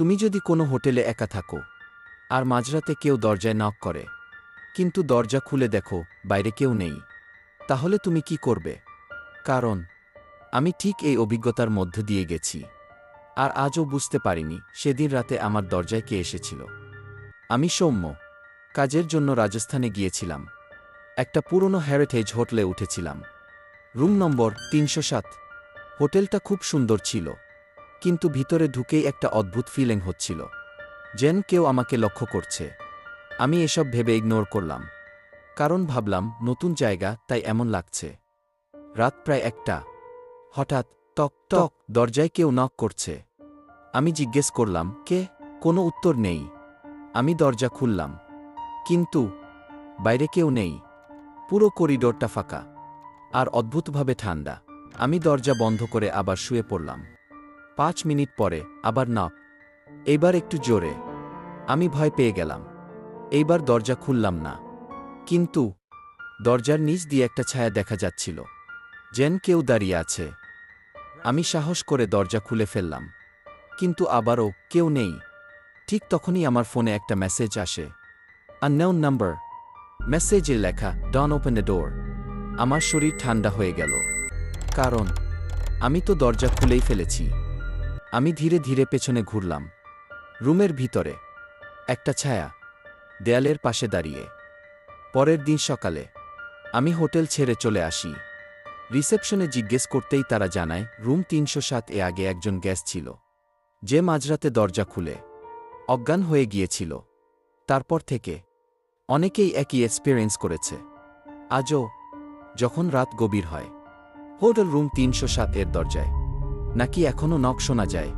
তুমি যদি কোনো হোটেলে একা থাকো আর মাঝরাতে কেউ দরজায় নক করে, কিন্তু দরজা খুলে দেখো বাইরে কেউ নেই, তাহলে তুমি কি করবে? কারণ আমি ঠিক এই অভিজ্ঞতার মধ্য দিয়ে গেছি, আর আজও বুঝতে পারিনি সেদিন রাতে আমার দরজায় কে এসেছিল। আমি সৌম্য, কাজের জন্য রাজস্থানে গিয়েছিলাম। একটা পুরনো হেরিটেজ হোটেলে উঠেছিলাম, রুম নম্বর ৩০৭। হোটেলটা খুব সুন্দর ছিল, কিন্তু ভিতরে ঢুকেই একটা অদ্ভুত ফিলিং হচ্ছিল, যেন কেউ আমাকে লক্ষ্য করছে। আমি এসব ভেবে ইগনোর করলাম, কারণ ভাবলাম নতুন জায়গা তাই এমন লাগছে। রাত প্রায় ১টা। হঠাৎ টক টক দরজায় কেউ নক করছে। আমি জিজ্ঞেস করলাম, কে? কোনো উত্তর নেই। আমি দরজা খুললাম, কিন্তু বাইরে কেউ নেই। পুরো করিডোরটা ফাঁকা আর অদ্ভুতভাবে ঠান্ডা। আমি দরজা বন্ধ করে আবার শুয়ে পড়লাম। ৫ মিনিট পরে আবার নক, এইবার একটু জোরে। আমি ভয় পেয়ে গেলাম। এইবার দরজা খুললাম না, কিন্তু দরজার নিচ দিয়ে একটা ছায়া দেখা যাচ্ছিল, যেন কেউ দাঁড়িয়ে আছে। আমি সাহস করে দরজা খুলে ফেললাম, কিন্তু আবারও কেউ নেই। ঠিক তখনই আমার ফোনে একটা মেসেজ আসে, আননোন নাম্বার। মেসেজে লেখা, ডন ওপেন দ্য ডোর। আমার শরীর ঠান্ডা হয়ে গেল, কারণ আমি তো দরজা খুলেই ফেলেছি। আমি ধীরে ধীরে পেছনে ঘুরলাম। রুমের ভিতরে একটা ছায়া, দেয়ালের পাশে দাঁড়িয়ে। পরের দিন সকালে আমি হোটেল ছেড়ে চলে আসি। রিসেপশনে জিজ্ঞেস করতেই তারা জানায়, রুম ৩০৭ এ আগে একজন গেস্ট ছিল, যে মাঝরাতে দরজা খুলে অজ্ঞান হয়ে গিয়েছিল। তারপর থেকে অনেকেই একই এক্সপেরিয়েন্স করেছে। আজও যখন রাত গভীর হয়, হোটেল রুম ৩০৭ এর দরজায় নাকি এখনও নক শোনা যায়।